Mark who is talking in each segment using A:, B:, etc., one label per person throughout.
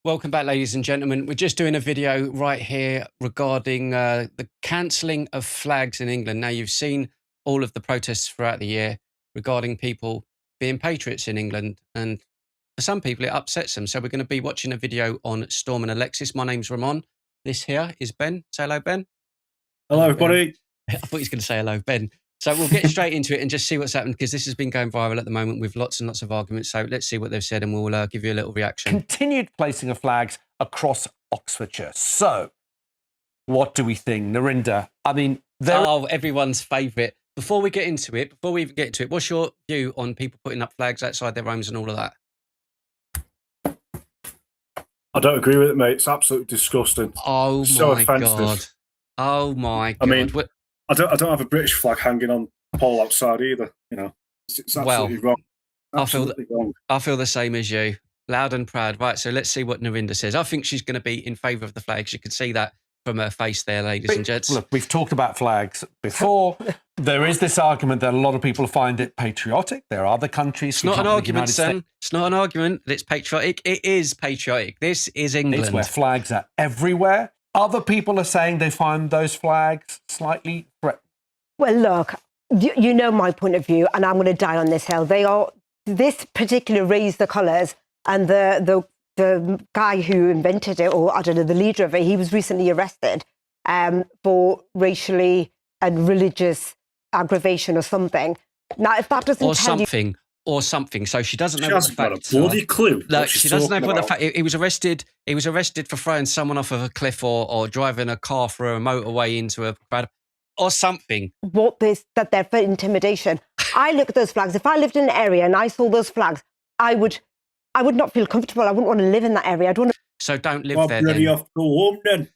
A: Welcome back, ladies and gentlemen. We're just doing a video right here regarding the cancelling of flags in England. Now, you've seen all of the protests throughout the year regarding people being patriots in England. And for some people, it upsets them. So we're going to be watching a video on Storm and Alexis. My name's Ramon. This here is Ben. Say hello, Ben.
B: Hello, buddy.
A: I thought he was going to say hello, Ben. So we'll get straight into it and just see what's happened, because this has been going viral at the moment with lots and lots of arguments. So let's see what they've said and we'll give you a little reaction.
C: Continued placing of flags across Oxfordshire. So what do we think, Narinder? I mean,
A: everyone's favourite. Before we get into it, what's your view on people putting up flags outside their homes and all of that?
B: I don't agree with it, mate. It's absolutely disgusting.
A: Oh,
B: so
A: my
B: offensive.
A: God. Oh, my God.
B: I mean, I don't have a British flag hanging on the pole outside either. You know, it's absolutely wrong. Absolutely wrong.
A: I feel the same as you. Loud and proud. Right, so let's see what Narinder says. I think she's going to be in favour of the flags. You can see that from her face there, ladies and gents.
C: Look, we've talked about flags before. There is this argument that a lot of people find it patriotic. There are other countries.
A: It's not an argument, son. It's not an argument that it's patriotic. It is patriotic. This is England.
C: It's where flags are everywhere. Other people are saying they find those flags slightly threatening.
D: Well, look, you know my point of view, and I'm going to die on this hill. This particular raise the colours, and the guy who invented it, or I don't know, the leader of it, he was recently arrested for racially and religious aggravation or something. Now, if that doesn't
A: or something. So she doesn't know
B: what the
A: facts are.
B: She hasn't got a bloody clue.
A: No, she doesn't know what the fact. He was arrested. He was arrested for throwing someone off of a cliff or driving a car through a motorway into a crowd or something.
D: That they're for intimidation. I look at those flags. If I lived in an area and I saw those flags, I would not feel comfortable. I wouldn't want to live in that area. I'd want to.
A: So don't live there.
B: Ready off, go home then.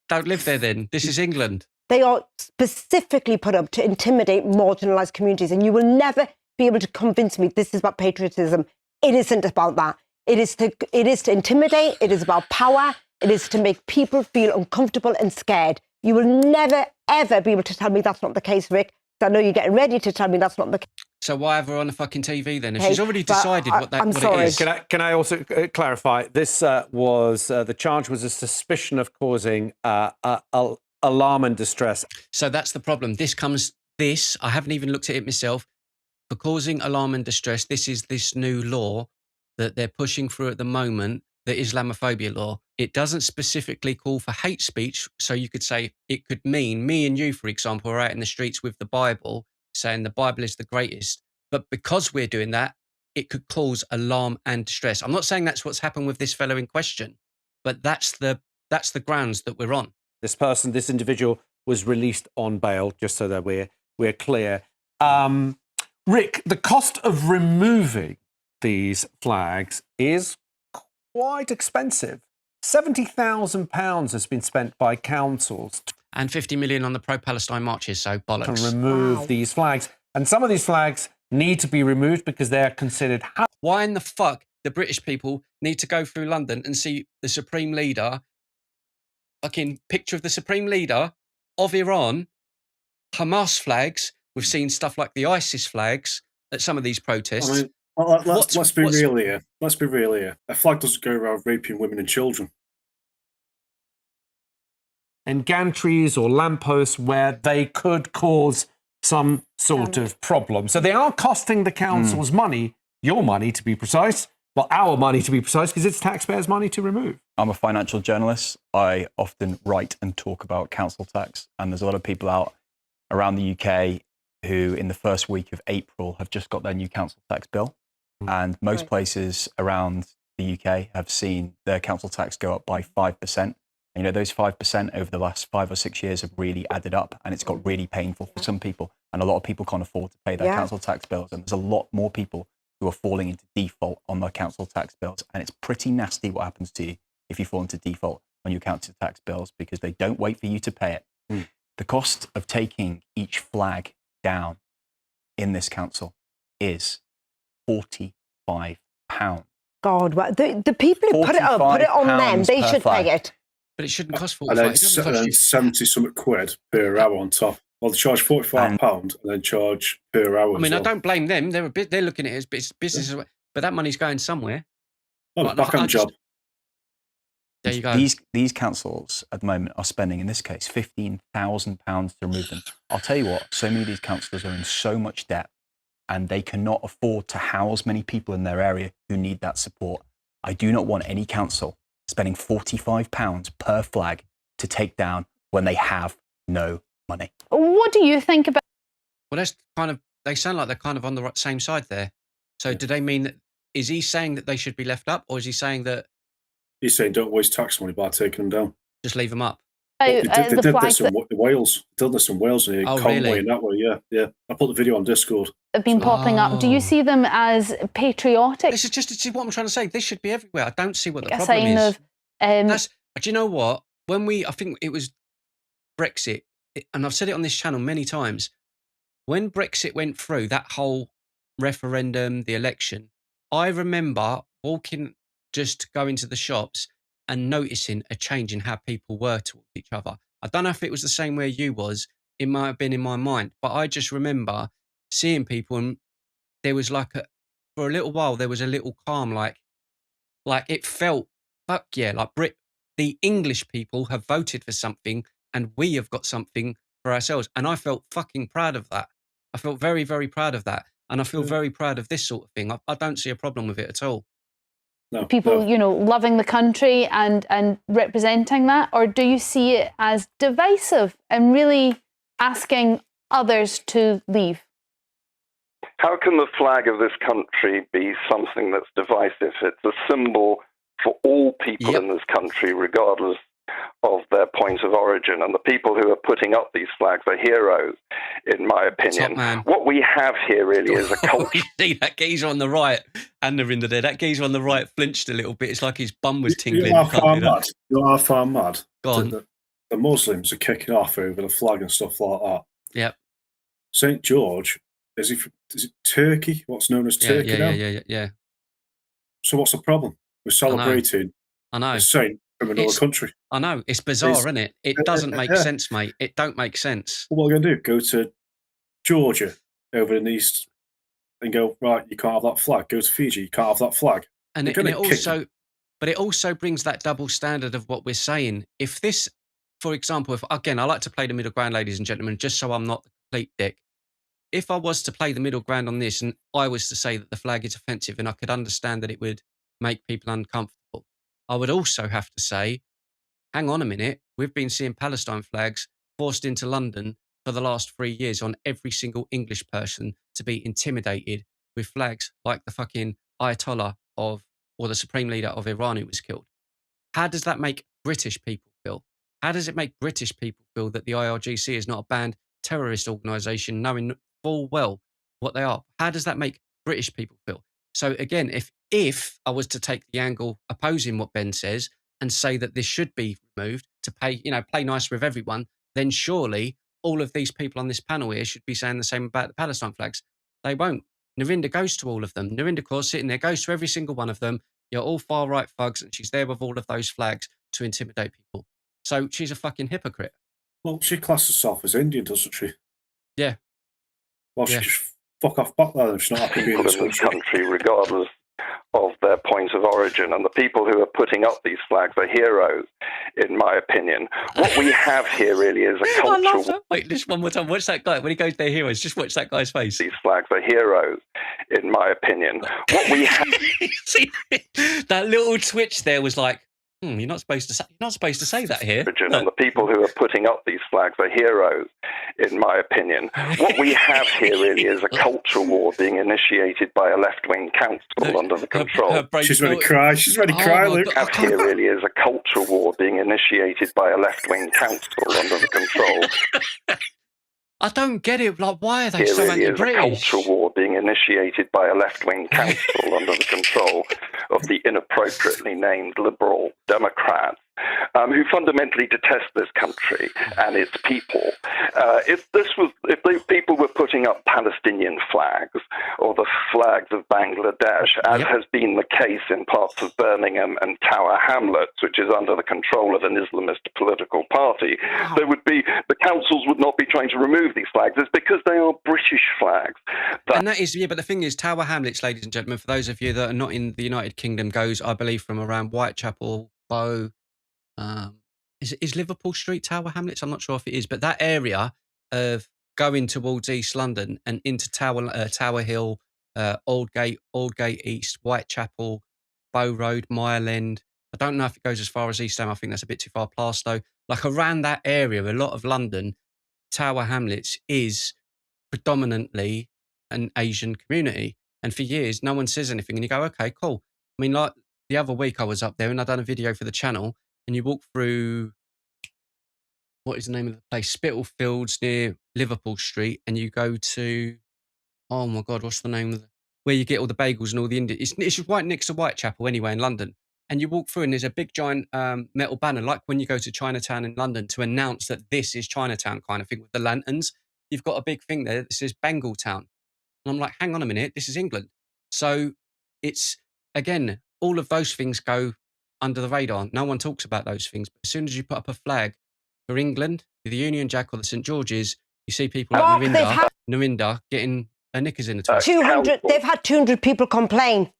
A: Don't live there then. This is England.
D: They are specifically put up to intimidate marginalised communities, and you will never be able to convince me this is about patriotism. It isn't about that. It is to intimidate. It is about power. It is to make people feel uncomfortable and scared. You will never, ever be able to tell me that's not the case, Rick. I know you're getting ready to tell me that's not the case.
A: So why have her on the fucking TV then? If she's already decided what it is.
C: Can I also clarify? This the charge was a suspicion of causing alarm and distress.
A: So that's the problem. I haven't even looked at it myself. For causing alarm and distress, this is this new law that they're pushing through at the moment, the Islamophobia law. It doesn't specifically call for hate speech. So you could say it could mean me and you, for example, are out in the streets with the Bible saying the Bible is the greatest. But because we're doing that, it could cause alarm and distress. I'm not saying that's what's happened with this fellow in question, but that's the grounds that we're on.
C: This individual was released on bail, just so that we're clear. Rick, the cost of removing these flags is quite expensive. £70,000 has been spent by councils.
A: And 50 million on the pro-Palestine marches, so bollocks.
C: To remove these flags. And some of these flags need to be removed because they are considered...
A: Why in the fuck the British people need to go through London and see the Supreme Leader, fucking picture of the Supreme Leader of Iran, Hamas flags? We've seen stuff like the ISIS flags at some of these protests.
B: I mean, let's be real here. Let's be real here. A flag doesn't go around raping women and children.
C: And gantries or lampposts where they could cause some sort of problem. So they are costing the council's money, your money to be precise, well, our money to be precise, because it's taxpayers' money to remove.
E: I'm a financial journalist. I often write and talk about council tax, and there's a lot of people out around the UK who in the first week of April have just got their new council tax bill. And most places around the UK have seen their council tax go up by 5%. And, you know, those 5% over the last 5 or 6 years have really added up, and it's got really painful for some people. And a lot of people can't afford to pay their council tax bills. And there's a lot more people who are falling into default on their council tax bills. And it's pretty nasty what happens to you if you fall into default on your council tax bills, because they don't wait for you to pay it. The cost of taking each flag down in this council is £45.
D: God, the people who put it on them, they should pay it.
A: But it shouldn't cost £45.
B: And then 70-something quid per hour on top. Well, they charge £45 and then charge per hour.
A: I mean, I don't blame them. They're looking at it as business, but that money's going somewhere.
B: Oh, back on job.
A: There you go.
E: These councils at the moment are spending, in this case, £15,000 to remove them. I'll tell you what, so many of these councillors are in so much debt and they cannot afford to house many people in their area who need that support. I do not want any council spending £45 per flag to take down when they have no money.
F: What do you think about?
A: Well, that's kind of, they sound like they're kind of on the same side there. So do they mean that, is he saying that they should be left up, or is he saying that?
B: He's saying don't waste tax money by taking them down.
A: Just leave them up.
B: They did this in Wales. They did this in Wales, in Conway,
A: really?
B: and that way, yeah. I put the video on Discord.
F: Have been popping up. Do you see them as patriotic?
A: This is just what I'm trying to say. This should be everywhere. I don't see what the problem is. Do you know what? I think it was Brexit, and I've said it on this channel many times. When Brexit went through, that whole referendum, the election, I remember going to the shops and noticing a change in how people were towards each other. I don't know if it was the same where you was. It might have been in my mind, but I just remember seeing people, and there was for a little while, there was a little calm, like it felt, fuck yeah, like the English people have voted for something and we have got something for ourselves. And I felt fucking proud of that. I felt very, very proud of that. And I feel very proud of this sort of thing. I don't see a problem with it at all.
B: No,
F: people, loving the country and representing that? Or do you see it as divisive and really asking others to leave?
G: How can the flag of this country be something that's divisive? It's a symbol for all people in this country, regardless of their point of origin. And the people who are putting up these flags are heroes, in my opinion. What we have here really is a culture.
A: You see that geezer on the right, and Narinder there, that geezer on the right flinched a little bit. It's like his bum was tingling.
B: You are far mad.
A: Go on.
B: The Muslims are kicking off over the flag and stuff like that.
A: Yep.
B: St. George, is it Turkey? What's known as Turkey now?
A: Yeah.
B: So what's the problem? We're celebrating
A: a
B: saint from another country.
A: I know. It's bizarre, isn't it? It doesn't make sense, mate. It don't make sense.
B: What are we going to do? Go to Georgia over in the east and go, right, you can't have that flag. Go to Fiji, you can't have that flag.
A: But it also brings that double standard of what we're saying. If this, for example, I like to play the middle ground, ladies and gentlemen, just so I'm not the complete dick. If I was to play the middle ground on this and I was to say that the flag is offensive and I could understand that it would make people uncomfortable, I would also have to say, hang on a minute, we've been seeing Palestine flags forced into London for the last 3 years on every single English person to be intimidated with flags like the fucking Ayatollah or the Supreme Leader of Iran who was killed. How does that make British people feel? How does it make British people feel that the IRGC is not a banned terrorist organisation, knowing full well what they are? How does that make British people feel? So again, if I was to take the angle opposing what Ben says and say that this should be removed to play nice with everyone, then surely all of these people on this panel here should be saying the same about the Palestine flags. They won't. Narinder goes to all of them. Narinder Kaur sitting there, goes to every single one of them. You're all far-right thugs, and she's there with all of those flags to intimidate people. So she's a fucking hypocrite.
B: Well, she classes herself as Indian, doesn't she?
A: Yeah.
B: Well, she just fuck off back there if she's not happy being in this
G: country, regardless of their point of origin. And the people who are putting up these flags are heroes, in my opinion. What we have here really is a cultural...
A: Wait, just one more time. Watch that guy. When he goes, they're heroes. Just watch that guy's face.
G: These flags are heroes, in my opinion. What we have...
A: See, that little twitch there was like, you're not supposed to say that here.
G: And the people who are putting up these flags are heroes, in my opinion. What we have here really is a cultural war being initiated by a left-wing council under the control.
B: She's ready to cry. She's ready to cry, Luke.
G: What we have here really is a cultural war being initiated by a left-wing council under the control.
A: I don't get it. Like, why are they so anti-British?
G: Here is a cultural war being initiated by a left-wing council under the control of the inappropriately named Liberal Democrats, who fundamentally detest this country and its people. If people were putting up Palestinian flags or the flags of Bangladesh, as has been the case in parts of Birmingham and Tower Hamlets, which is under the control of an Islamist political party, the councils would not be trying to remove these flags. It's because they are British flags.
A: And that is, but the thing is, Tower Hamlets, ladies and gentlemen, for those of you that are not in the United Kingdom, goes, I believe, from around Whitechapel, Bow, is Liverpool Street Tower Hamlets? I'm not sure if it is, but that area of going towards East London and into Tower Hill, Aldgate East, Whitechapel, Bow Road, Mile End. I don't know if it goes as far as East Ham. I think that's a bit too far. Plaistow. Like around that area, a lot of London, Tower Hamlets is predominantly an Asian community. And for years, no one says anything. And you go, okay, cool. I mean, like the other week I was up there and I done a video for the channel and you walk through, what is the name of the place? Spitalfields near Liverpool Street. And you go to, oh my God, what's the name of where you get all the bagels and all the Indian. It's right next to Whitechapel anyway in London. And you walk through and there's a big giant metal banner, like when you go to Chinatown in London to announce that this is Chinatown kind of thing with the lanterns. You've got a big thing there that says Bengal Town. And I'm like, hang on a minute, this is England. So it's, again, all of those things go under the radar. No one talks about those things. But as soon as you put up a flag for England, the Union Jack or the St. George's, you see people like Narinder getting their knickers in the twist.
D: 200, they've had 200 people complain.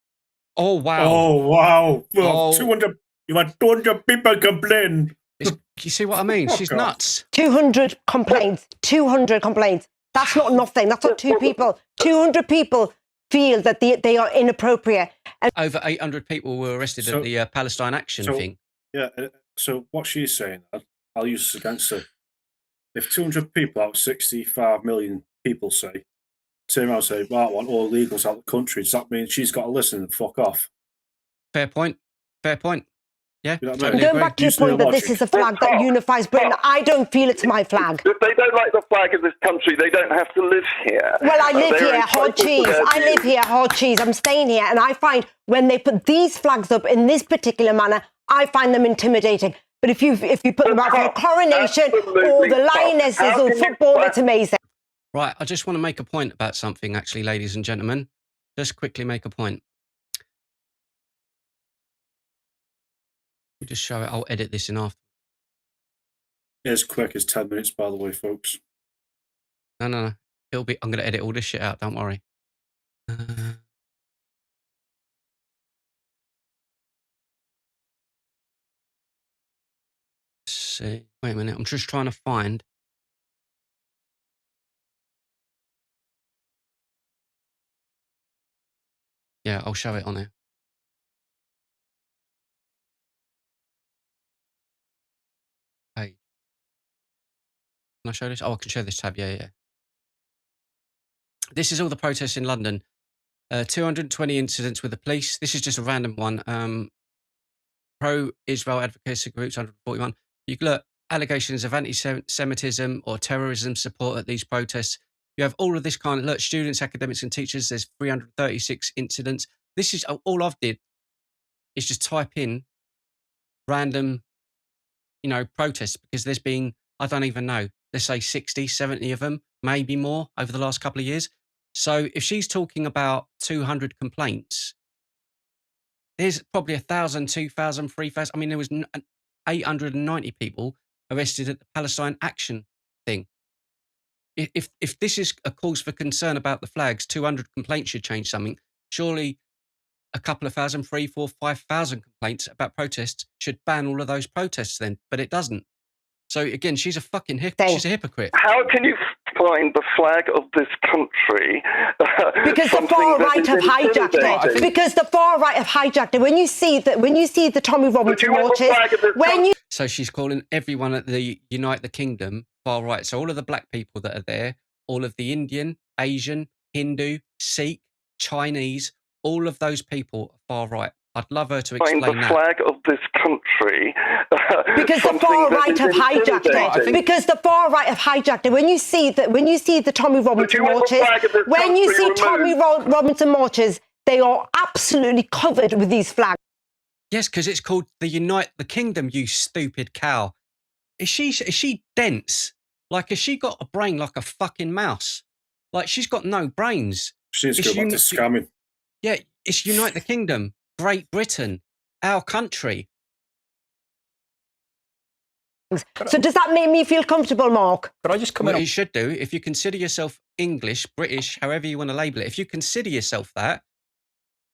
A: Oh, wow.
B: Oh, wow. Well,
A: Oh.
B: 200, you had 200 people complain.
A: You see what I mean? She's
B: off.
A: nuts.
D: 200 complaints. 200 complaints. That's not nothing. That's not two people. 200 people feel that they are inappropriate. And
A: Over 800 people were arrested at the Palestine Action thing.
B: Yeah, so what she's saying, I'll use this against her. If 200 people out of 65 million people say, turn around and say, well, I want all illegals out of the country, does that mean she's got to listen and fuck off?
A: Fair point. Fair point. Yeah,
B: You know what I
A: totally
B: mean?
D: going
A: agree.
D: back to your point that this is a flag that unifies Britain, I don't feel it's my flag.
G: If they don't like the flag of this country, they don't have to live here.
D: Well, I live
G: They're
D: here, hard
G: entitled to
D: cheese.
G: their
D: I live
G: views.
D: here, hard cheese. I'm staying here. And I find when they put these flags up in this particular manner, I find them intimidating. But if you put them out for a coronation or the Lionesses or football, it's amazing.
A: Right, I just want to make a point about something, actually, ladies and gentlemen. Just quickly make a point. We'll just show it. I'll edit this in after.
B: As quick as 10 minutes, by the way, folks.
A: No. It'll be. I'm going to edit all this shit out. Don't worry. Let's see. Wait a minute. I'm just trying to find. Yeah, I'll show it on there. Hey. Can I show this? Oh, I can show this tab. Yeah. This is all the protests in London. 220 incidents with the police. This is just a random one. Pro-Israel advocacy groups, 141. You can look, allegations of anti-Semitism or terrorism support at these protests. You have all of this kind of, look, students, academics and teachers, there's 336 incidents. This is, all I've did is just type in random, protests, because there's been, I don't even know, let's say 60, 70 of them, maybe more over the last couple of years. So if she's talking about 200 complaints, there's probably 1,000, 2,000, 3,000. I mean, there was 890 people arrested at the Palestine Action thing. If this is a cause for concern about the flags, 200 complaints should change something. Surely a couple of thousand, 3,000, 4,000, 5,000 complaints about protests should ban all of those protests then, but it doesn't. So again, she's a fucking she's a hypocrite.
G: How can you find the flag of this country?
D: Because the far right have hijacked it. Because the far right have hijacked it. When you see the Tommy Robinson marches,
A: So she's calling everyone at the Unite the Kingdom far right. So all of the black people that are there, all of the Indian, Asian, Hindu, Sikh, Chinese, all of those people are far right. I'd love her to explain
G: the flag of this country.
D: Because the far right have hijacked it. Because the far right have hijacked it. When you see the Tommy Robinson marches, Tommy Robinson marches, they are absolutely covered with these flags.
A: Yes, because it's called the Unite the Kingdom, you stupid cow. Is she dense? Like, has she got a brain like a fucking mouse? Like, she's got no brains.
B: She needs to go back to scamming.
A: Yeah, it's Unite the Kingdom, Great Britain, our country.
D: So does that make me feel comfortable, Mark?
E: Could I just come in?
A: What you should do, if you consider yourself English, British, however you want to label it, if you consider yourself that,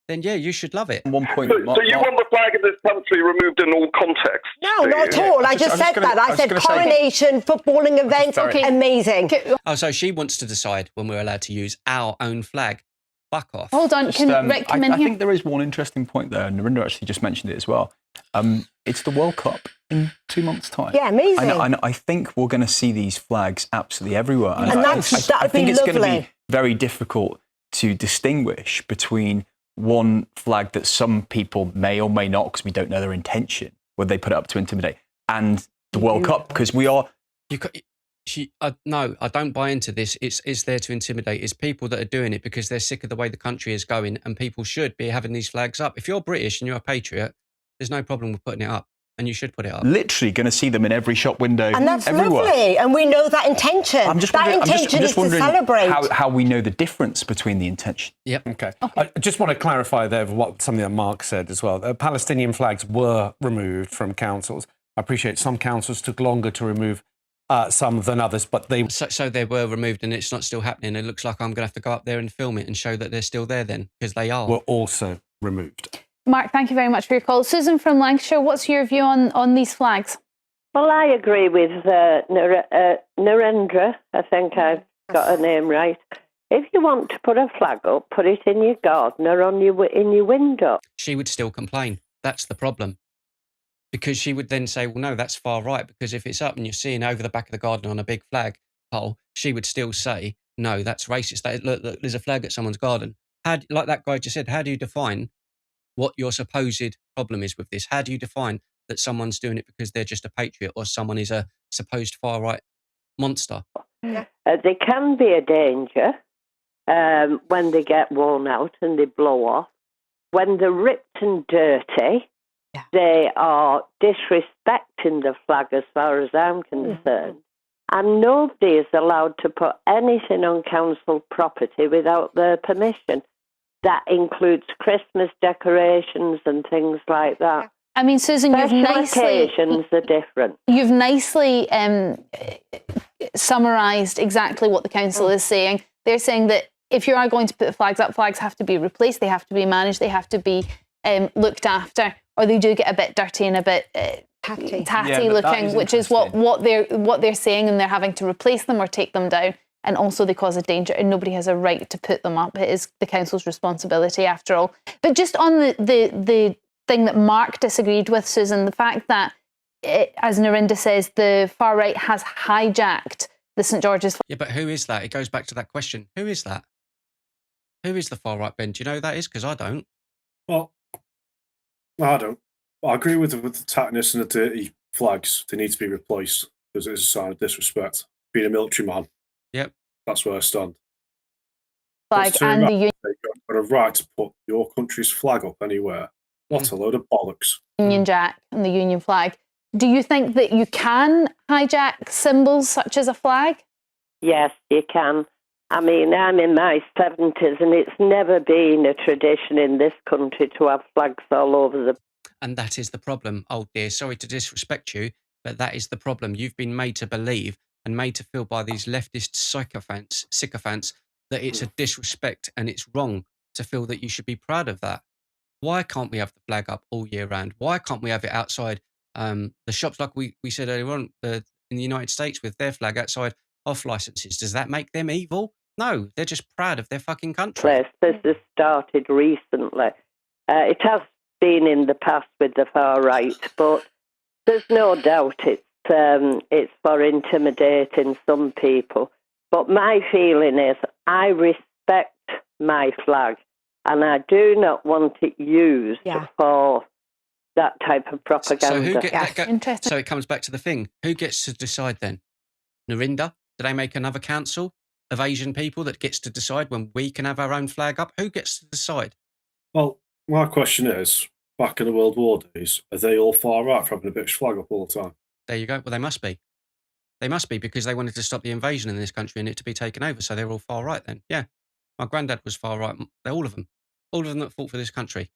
A: then yeah, you should love it.
E: One point.
G: So you want the flag of this country removed in all contexts?
D: No,
G: do
D: not at
G: you?
D: all. I just said that. I said coronation, footballing events, amazing.
A: Oh, so she wants to decide when we're allowed to use our own flag. Fuck off.
F: Hold on, can Rick come in
E: I
F: here?
E: think there is one interesting point there. Narinder actually just mentioned it as well. It's the World Cup in 2 months' time.
D: Yeah, amazing.
E: And I think we're going to see these flags absolutely everywhere.
D: And
E: I
D: that'd
E: think
D: be
E: it's going to
D: lovely.
E: be very difficult to distinguish between one flag that some people may or may not, because we don't know their intention, whether they put it up to intimidate, and the World Cup, because we are...
A: No, I don't buy into this. It's there to intimidate. It's people that are doing it because they're sick of the way the country is going, and people should be having these flags up. If you're British and you're a patriot, there's no problem with putting it up, and you should put it up.
E: Literally going to see them in every shop window,
D: And that's
E: everywhere.
D: lovely. And we know that intention.
E: I'm just
D: that
E: wondering,
D: intention is to
E: wondering
D: celebrate.
E: how we know the difference between the intention.
A: Yep.
C: Okay. I just want to clarify there something that Mark said as well. Palestinian flags were removed from councils. I appreciate some councils took longer to remove some than others, but they...
A: So they were removed and it's not still happening. It looks like I'm going to have to go up there and film it and show that they're still there then, because they are.
C: were also removed.
F: Mark, thank you very much for your call. Susan from Lancashire, what's your view on these flags?
H: Well, I agree with Narendra. I think I've got her name right. If you want to put a flag up, put it in your garden or in your window.
A: She would still complain. That's the problem. Because she would then say, well, no, that's far right. Because if it's up and you're seeing over the back of the garden on a big flag pole, she would still say, no, that's racist. Look, there's a flag at someone's garden. Like that guy just said, how do you define what your supposed problem is with this? How do you define that someone's doing it because they're just a patriot or someone is a supposed far-right monster?
H: They can be a danger when they get worn out and they blow off. When they're ripped and dirty, they are disrespecting the flag as far as I'm concerned. And nobody is allowed to put anything on council property without their permission. That includes Christmas decorations and things like that.
F: I mean, Susan,
H: occasions are different.
F: You've nicely summarised exactly what the council is saying. They're saying that if you are going to put flags up, flags have to be replaced, they have to be managed, they have to be looked after, or they do get a bit dirty and a bit tatty looking, which is what they're saying, and they're having to replace them or take them down. And also they cause a danger, and nobody has a right to put them up. It is the council's responsibility after all. But just on the thing that Mark disagreed with, Susan, the fact that, as Narinder says, the far right has hijacked the St George's flag.
A: Yeah, but who is that? It goes back to that question. Who is that? Who is the far right, Ben? Do you know who that is? Because I don't.
B: Well, I don't. I agree with the tattiness and the dirty flags. They need to be replaced because it is a sign of disrespect. Being a military man.
A: Yep.
B: That's where I stand.
F: Flag and the
B: You've got a right to put your country's flag up anywhere. What a load of bollocks.
F: Union Jack and the Union flag. Do you think that you can hijack symbols such as a flag?
H: Yes, you can. I mean, I'm in my 70s and it's never been a tradition in this country to have flags all over the...
A: And that is the problem. Oh dear, sorry to disrespect you, but that is the problem. You've been made to believe and made to feel by these leftist sycophants that it's a disrespect and it's wrong to feel that you should be proud of that. Why can't we have the flag up all year round? Why can't we have it outside the shops like we said earlier on in the United States with their flag outside off licenses? Does that make them evil? No, they're just proud of their fucking country.
H: This has started recently. It has been in the past with the far right, but there's no doubt it's for intimidating some people. But my feeling is I respect my flag and I do not want it used for that type of propaganda.
A: So it comes back to the thing. Who gets to decide then? Narinder? Do they make another council of Asian people that gets to decide when we can have our own flag up? Who gets to decide?
B: Well, my question is, back in the World War days, are they all far right for having a British flag up all the time?
A: There you go. Well, they must be. They must be because they wanted to stop the invasion in this country and it to be taken over. So they're all far right then. Yeah. My granddad was far right. They're all of them. All of them that fought for this country.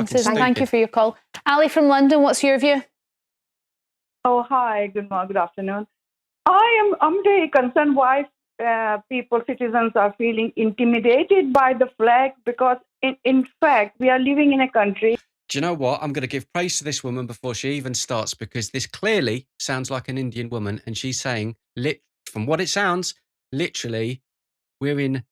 F: Susan, thank you for your call. Ali from London, what's your view?
I: Oh, hi. Good afternoon. I'm very concerned why citizens are feeling intimidated by the flag, because in fact, we are living in a country.
A: Do you know what? I'm going to give praise to this woman before she even starts, because this clearly sounds like an Indian woman, and she's saying, from what it sounds, literally, we're in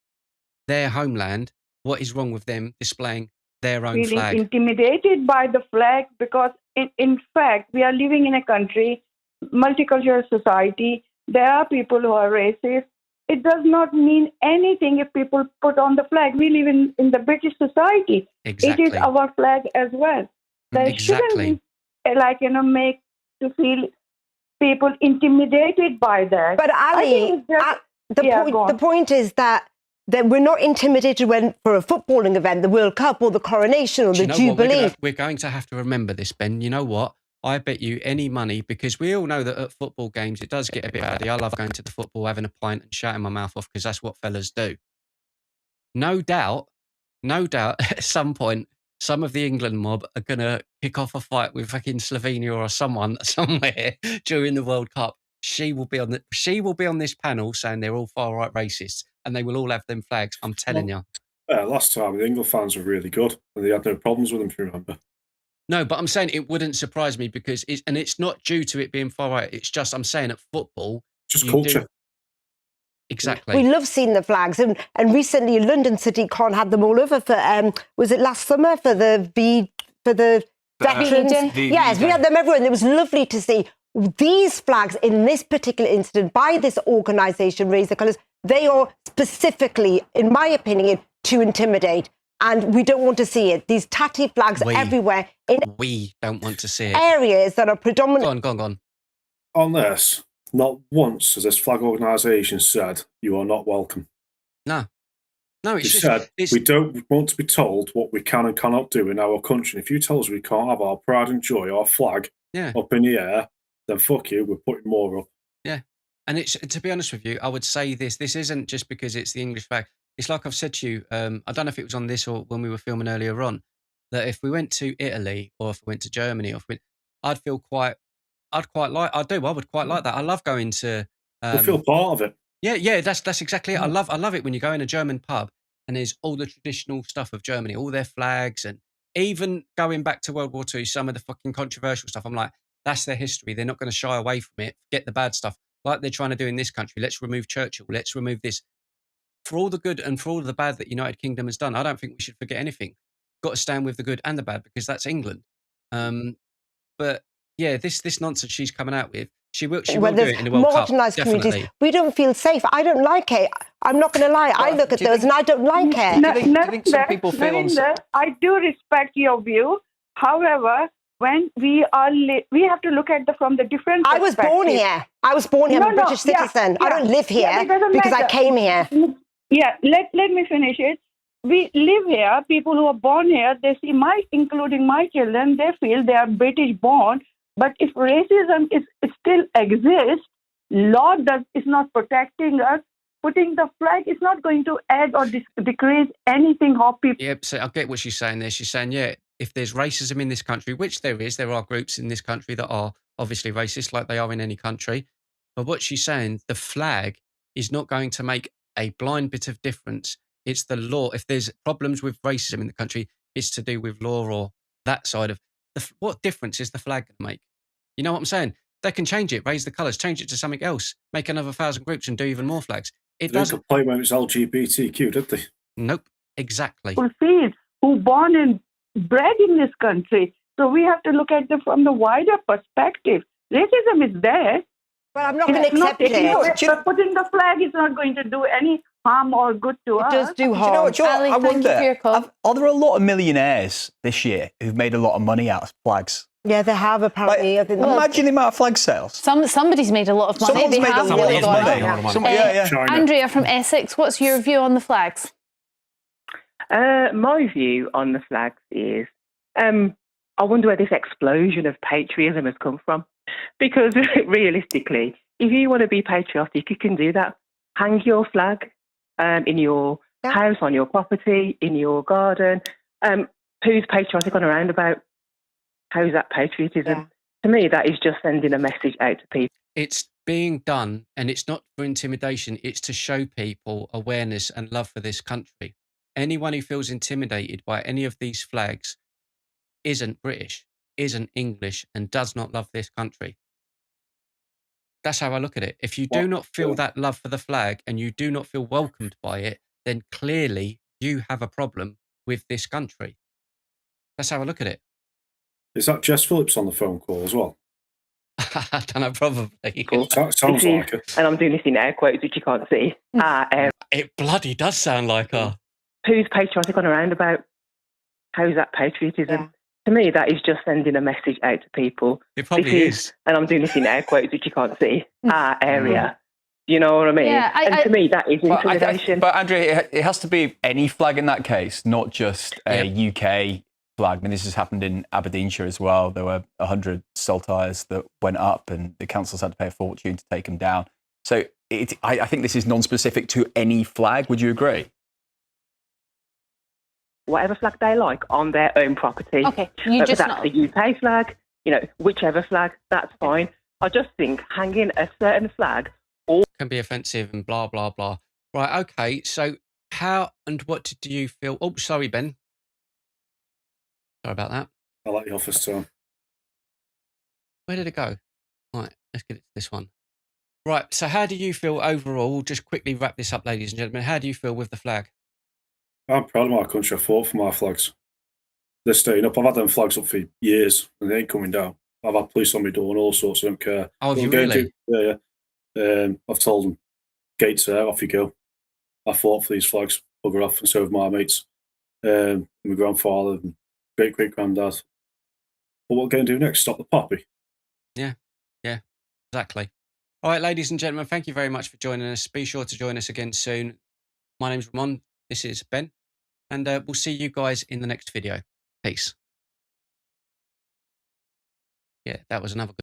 A: their homeland. What is wrong with them displaying their own
I: Feeling
A: flag?
I: intimidated by the flag because, in fact, we are living in a country, multicultural society. There are people who are racist. It does not mean anything if people put on the flag. We live in the British society.
A: Exactly.
I: It is our flag as well. There shouldn't be, make to feel people intimidated by that.
D: But Ali, the point is that we're not intimidated when for a footballing event, the World Cup or the coronation or the Jubilee.
A: We're going to have to remember this, Ben. You know what? I bet you any money, because we all know that at football games, it does get a bit rowdy. I love going to the football, having a pint and shouting my mouth off, because that's what fellas do. No doubt, at some point, some of the England mob are going to kick off a fight with fucking Slovenia or someone somewhere during the World Cup. She will be on this panel saying they're all far right racists, and they will all have them flags. I'm telling you.
B: Last time the England fans were really good, and they had no problems with them. If you remember.
A: No, but I'm saying it wouldn't surprise me, because it's not due to it being far right. It's just, I'm saying at football,
B: just culture.
A: Exactly.
D: We love seeing the flags, and recently London City Con had them all over for was it last summer for the veterans? Yes, we had them everywhere, and it was lovely to see these flags in this particular incident by this organisation, Raise the Colours. They are specifically, in my opinion, to intimidate. And we don't want to see it. These tatty flags everywhere.
A: We don't want to see it.
D: Areas that are predominant.
A: Go on.
B: On this, not once has this flag organisation said, you are not welcome.
A: No, it's
B: we don't want to be told what we can and cannot do in our country. If you tell us we can't have our pride and joy, our flag up in the air, then fuck you, we're putting more up.
A: Yeah. And it's, to be honest with you, I would say this isn't just because it's the English flag. It's like I've said to you, I don't know if it was on this or when we were filming earlier on, that if we went to Italy or if we went to Germany, I would quite like that. I love going to...
B: we feel part of it.
A: Yeah, that's exactly it. I love it when you go in a German pub and there's all the traditional stuff of Germany, all their flags, and even going back to World War II, some of the fucking controversial stuff. I'm like, that's their history. They're not going to shy away from it. Forget the bad stuff. Like they're trying to do in this country. Let's remove Churchill. Let's remove this. For all the good and for all the bad that United Kingdom has done, I don't think we should forget anything. Got to stand with the good and the bad, because that's England. But yeah, this nonsense she's coming out with, she will do it in the World Cup.
D: Marginalised communities, we don't feel safe. I don't like it. I'm not going to lie. I look at those and I don't like it.
E: Do you think some people feel unsafe?
I: I do respect your view. However, when we have to look at from the different
D: I was born here. I'm a British citizen. I don't live here because I came here.
I: Yeah, let me finish it. We live here. People who are born here, they see including my children, they feel they are British born. But if racism still exists, law is not protecting us. Putting the flag is not going to add or decrease anything of people.
A: Yeah, so I get what she's saying there. She's saying, if there's racism in this country, which there is, there are groups in this country that are obviously racist, like they are in any country. But what she's saying, the flag is not going to make a blind bit of difference. It's the law. If there's problems with racism in the country, it's to do with law or that side of what difference is the flag going to make? You know what I'm saying? They can change it, raise the colours, change it to something else, make another 1,000 groups and do even more flags. It doesn't
B: play when it's LGBTQ, did they?
A: Nope, exactly.
I: Who born and bred in this country. So we have to look at it from the wider perspective. Racism is there.
D: But I'm not going to accept it.
I: But putting the flag is not going to do any harm or good to us.
D: It does do harm.
E: Do you know what,
F: Ali,
E: I wonder,
F: thank you for your call.
E: are there a lot of millionaires this year who've made a lot of money out of flags?
D: Yeah, they have apparently.
E: Imagine the amount of flag sales.
F: Somebody's made a lot of money.
E: Someone's made a lot of money.
F: Andrea from Essex, what's your view on the flags?
J: My view on the flags is I wonder where this explosion of patriotism has come from. Because realistically, if you want to be patriotic, you can do that. Hang your flag in your house, on your property, in your garden. Who's patriotic on a roundabout? How's that patriotism? Yeah. To me, that is just sending a message out to people.
A: It's being done, and it's not for intimidation. It's to show people awareness and love for this country. anyone who feels intimidated by any of these flags isn't British, isn't English, and does not love this country. That's how I look at it. If you do not feel that love for the flag and you do not feel welcomed by it, then clearly you have a problem with this country. That's how I look at it.
B: Is that Jess Phillips on the phone call as well?
A: I don't know, probably.
J: Cool.
B: Sounds like it.
J: And I'm doing this in air quotes, which you can't see.
A: It bloody does sound like her.
J: Who's patriotic on a roundabout? How's that patriotism?
D: Yeah.
J: To me, that is just sending a message out to people.
A: It probably is.
J: And I'm doing this in air quotes, which you can't see. Our area. You know what I mean?
F: Yeah,
J: and to me, that is intimidation.
E: But Andrea, it has to be any flag in that case, not just a UK flag. I mean, this has happened in Aberdeenshire as well. There were 100 saltires that went up and the councils had to pay a fortune to take them down. So I think this is non-specific to any flag. Would you agree?
J: Whatever flag they like on their own property.
F: Okay, you just
J: that's the UK flag, whichever flag, that's fine. I just think hanging a certain flag
A: can be offensive and blah, blah, blah. Right, okay, so how and what did you feel? Oh, sorry, Ben. Sorry about that.
B: I like the office tone.
A: Where did it go? Right, let's get it to this one. Right, so how do you feel overall? Just quickly wrap this up, ladies and gentlemen. How do you feel with the flag?
B: I'm proud of my country. I fought for my flags. They're staying up. I've had them flags up for years and they ain't coming down. I've had police on my door and all sorts. I don't care.
A: Oh, have you really?
B: Yeah. I've told them, gates there, off you go. I fought for these flags, bugger off, and so have my mates, my grandfather and great-great-granddad. But what we're going to do next? Stop the poppy?
A: Yeah, exactly. All right, ladies and gentlemen, thank you very much for joining us. Be sure to join us again soon. My name's Ramon. This is Ben. And we'll see you guys in the next video. Peace. Yeah, that was another good